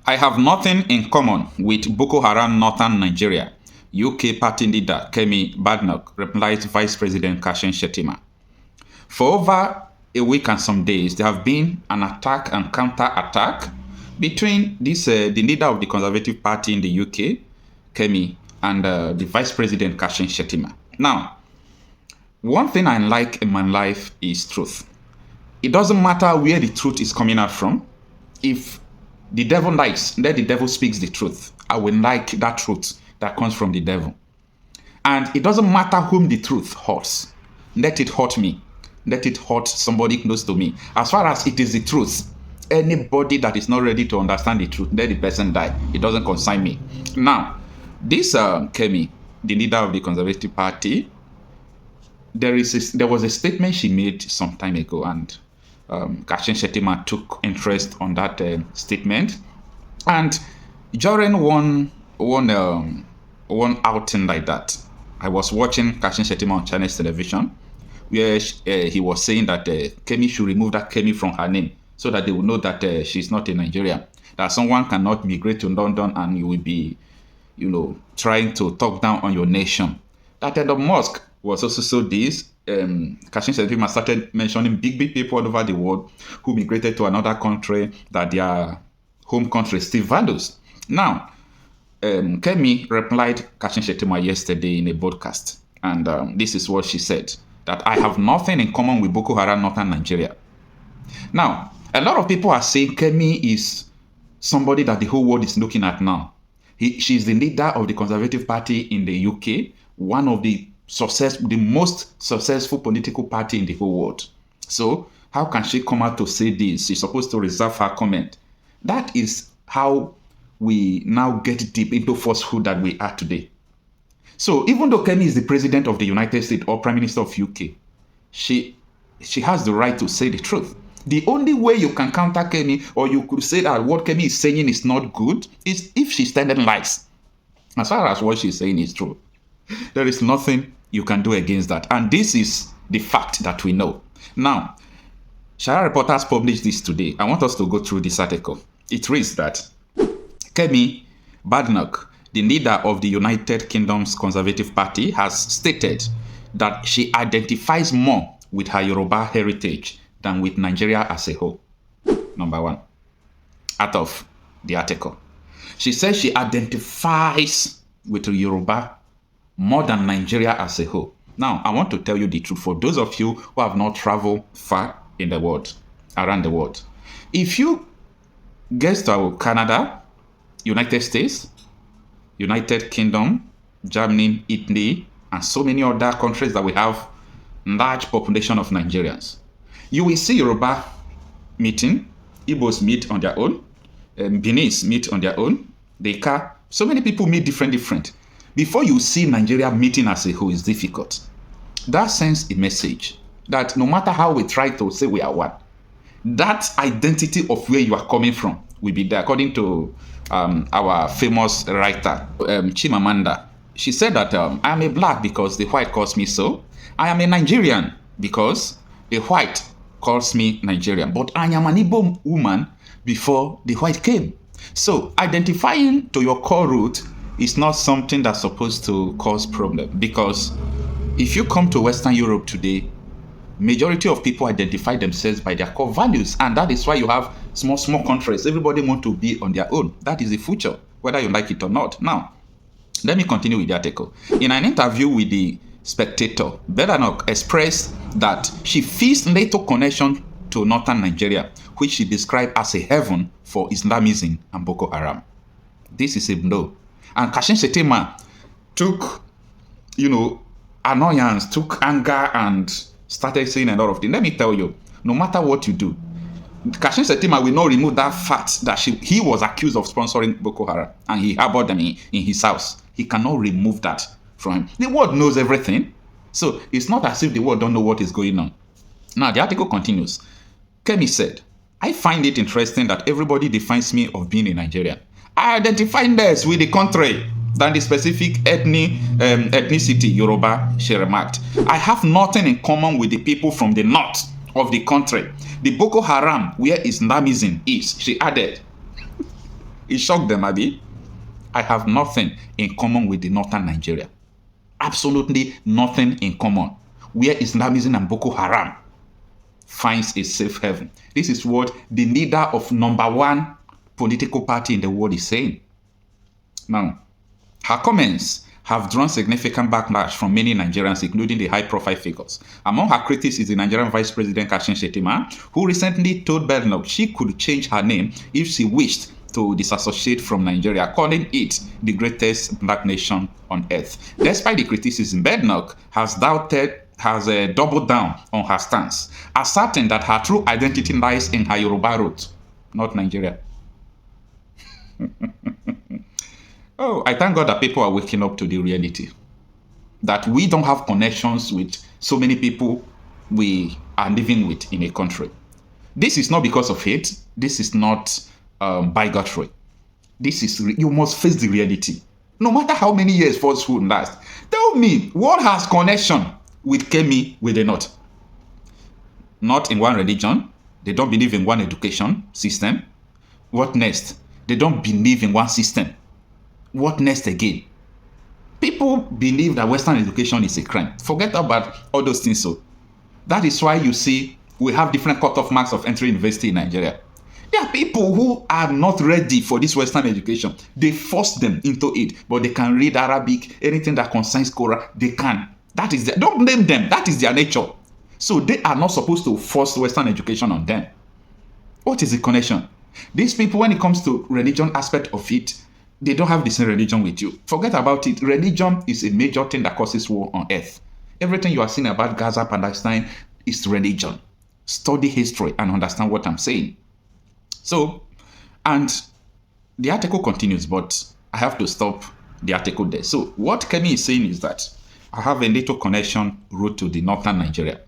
I have nothing in common with Boko Haram northern Nigeria, UK party leader Kemi Badenoch replied Vice President Shettima. For over a week and some days, there have been an attack and counter-attack between the leader of the Conservative Party in the UK, Kemi, and the Vice President Shettima. Now, one thing I like in my life is truth. It doesn't matter where the truth is coming out from. If the devil likes, let the devil speaks the truth. I will like that truth that comes from the devil. And it doesn't matter whom the truth hurts. Let it hurt me. Let it hurt somebody close to me. As far as it is the truth, anybody that is not ready to understand the truth, let the person die. It doesn't concern me. Now, this Kemi, the leader of the Conservative Party, there was a statement she made some time ago, and Shettima took interest on that statement. And during one outing like that, I was watching Shettima on Chinese television, where he was saying that Kemi should remove that Kemi from her name so that they will know that she's not a Nigerian. That someone cannot migrate to London and you will be, trying to talk down on your nation. That Elon Musk was also so this. Shettima started mentioning big people all over the world who migrated to another country that their home country still values. Now, Kemi replied Shettima yesterday in a podcast, and this is what she said, that I have nothing in common with Boko Haram northern Nigeria. Now, a lot of people are saying Kemi is somebody that the whole world is looking at now. She's the leader of the Conservative Party in the UK, one of the most successful political party in the whole world. So how can she come out to say this? She's supposed to reserve her comment. That is how we now get deep into falsehood that we are today. So even though Kemi is the president of the United States or prime minister of UK, she has the right to say the truth. The only way you can counter Kemi, or you could say that what Kemi is saying is not good, is if she's telling lies. As far as what she's saying is true, there is nothing you can do against that. And this is the fact that we know. Now, Sharia Reporters published this today. I want us to go through this article. It reads that Kemi Badenoch, the leader of the United Kingdom's Conservative Party, has stated that she identifies more with her Yoruba heritage than with Nigeria as a whole. Number one, out of the article. She says she identifies with Yoruba more than Nigeria as a whole. Now, I want to tell you the truth for those of you who have not traveled far in the world, around the world. If you get to Canada, United States, United Kingdom, Germany, Italy, and so many other countries that we have large population of Nigerians, you will see Yoruba meeting, Igbos meet on their own, Benin meet on their own, Deka, so many people meet different. Before you see Nigeria meeting as a whole is difficult. That sends a message that no matter how we try to say we are one, that identity of where you are coming from will be there. According to our famous writer, Chimamanda, she said that I am a black because the white calls me so. I am a Nigerian because the white calls me Nigerian. But I am an Igbo woman before the white came. So identifying to your core root is not something that's supposed to cause problem, because if you come to Western Europe today, majority of people identify themselves by their core values, and that is why you have small countries. Everybody want to be on their own. That is the future, whether you like it or not. Now, let me continue with the article. In an interview with the Spectator, Badenoch expressed that she feels NATO connection to northern Nigeria, which she described as a heaven for Islamism and Boko Haram. This is a blow. And Shettima took, annoyance, took anger, and started saying a lot of things. Let me tell you, no matter what you do, Shettima will not remove that fact that he was accused of sponsoring Boko Haram and he harbored them in his house. He cannot remove that from him. The world knows everything. So it's not as if the world don't know what is going on. Now, the article continues. Kemi said, I find it interesting that everybody defines me of being a Nigerian. I identify less with the country than the specific ethnicity, Yoruba, she remarked. I have nothing in common with the people from the north of the country. The Boko Haram, where Islamism is, she added. It shocked them, Abi. I have nothing in common with the northern Nigeria. Absolutely nothing in common. Where Islamism and Boko Haram finds a safe haven. This is what the leader of number one political party in the world is saying. Now, her comments have drawn significant backlash from many Nigerians, including the high-profile figures. Among her critics is the Nigerian Vice President Shettima, who recently told Badenoch she could change her name if she wished to disassociate from Nigeria, calling it the greatest black nation on earth. Despite the criticism, Badenoch has doubled down on her stance, asserting that her true identity lies in her Yoruba roots, not Nigeria. Oh, I thank God that people are waking up to the reality that we don't have connections with so many people we are living with in a country. This is not because of hate. This is not bigotry. This is, you must face the reality. No matter how many years falsehood lasts. Tell me, what has connection with Kemi with the North? Not in one religion. They don't believe in one education system. What next? They don't believe in one system. What next again? People believe that Western education is a crime. Forget about all those things. So that is why you see we have different cutoff marks of entering university in Nigeria. There are people who are not ready for this Western education. They force them into it, but they can read Arabic, anything that concerns Quran, they can. That is don't blame them. That is their nature. So they are not supposed to force Western education on them. What is the connection? These people, when it comes to religion aspect of it, they don't have the same religion with you. Forget about it. Religion is a major thing that causes war on earth. Everything you are seeing about Gaza, Palestine is religion. Study history and understand what I'm saying. So, and the article continues, but I have to stop the article there. So what Kemi is saying is that I have a little connection route to the northern Nigeria.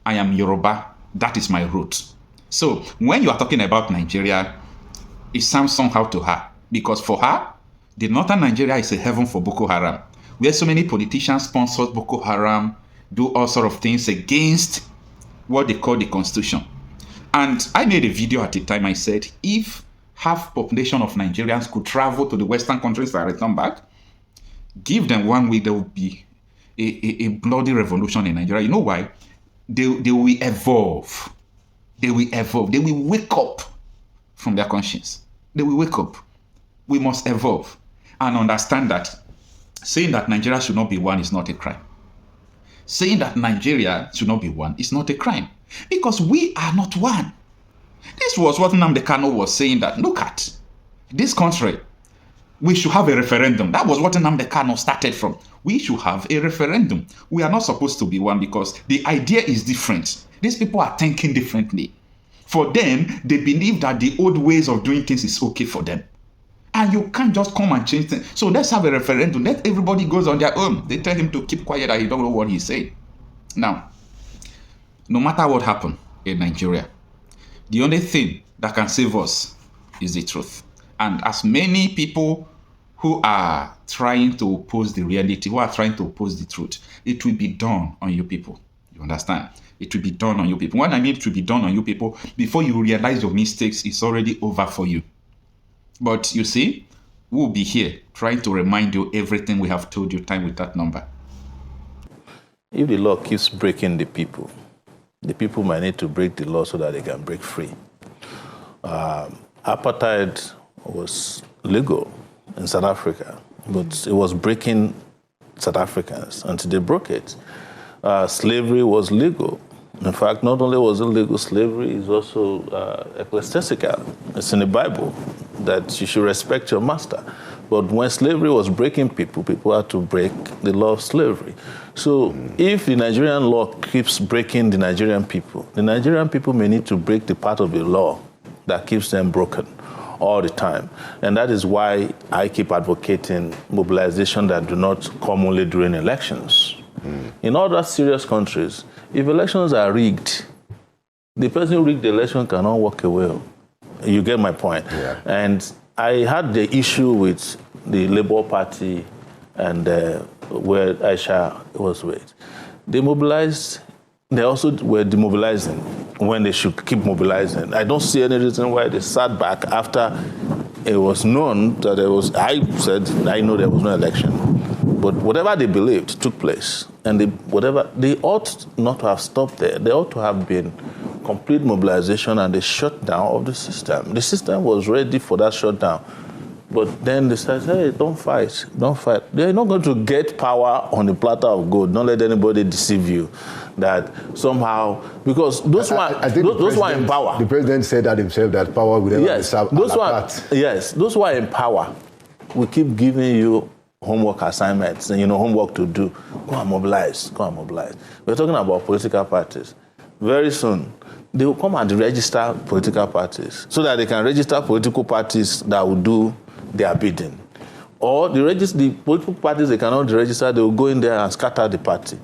I am Yoruba. That is my route. So when you are talking about Nigeria, it sounds somehow to her. Because for her, the northern Nigeria is a heaven for Boko Haram, where so many politicians sponsor Boko Haram, do all sort of things against what they call the constitution. And I made a video at the time. I said, if half population of Nigerians could travel to the Western countries and return back, give them 1 week, there will be a bloody revolution in Nigeria. You know why? They will evolve. They will evolve. They will wake up from their conscience. They will wake up. We must evolve and understand that saying that Nigeria should not be one is not a crime. Saying that Nigeria should not be one is not a crime because we are not one. This was what Nnamdi Kanu was saying, that look at this country. We should have a referendum. That was what Nnamdi Kanu started from. We should have a referendum. We are not supposed to be one because the idea is different. These people are thinking differently. For them, they believe that the old ways of doing things is okay for them. And you can't just come and change things. So let's have a referendum. Let everybody goes on their own. They tell him to keep quiet, that he don't know what he's saying. Now, no matter what happened in Nigeria, the only thing that can save us is the truth. And as many people who are trying to oppose the reality, who are trying to oppose the truth, it will be done on you people. You understand? It will be done on you people. When I mean it will be done on you people, before you realize your mistakes, it's already over for you. But you see, we'll be here trying to remind you everything we have told you time with that number. If the law keeps breaking the people might need to break the law so that they can break free. Apartheid was legal in South Africa, but it was breaking South Africans until they broke it. Slavery was legal. In fact, not only was it legal, slavery is also ecclesiastical. It's in the Bible that you should respect your master. But when slavery was breaking people, people had to break the law of slavery. So if the Nigerian law keeps breaking the Nigerian people may need to break the part of the law that keeps them broken all the time. And that is why I keep advocating mobilization that do not come only during elections. In other serious countries, if elections are rigged, the person who rigged the election cannot walk away. You get my point. Yeah. And I had the issue with the Labour Party and where Aisha was with. They mobilized, they also were demobilizing when they should keep mobilizing. I don't see any reason why they sat back after it was known that there was, I said, I know there was no election. But whatever they believed took place. And they ought not to have stopped there. They ought to have been complete mobilization and the shutdown of the system. The system was ready for that shutdown. But then they said, hey, don't fight. They're not going to get power on a platter of gold. Don't let anybody deceive you that somehow, because those who are in power. The president said that himself, that power will never be served. Those who are in power will keep giving you homework assignments and, homework to do. Go and mobilize. We're talking about political parties. Very soon, they will come and register political parties so that they can register political parties that will do their bidding. Or the political parties they cannot register, they will go in there and scatter the party.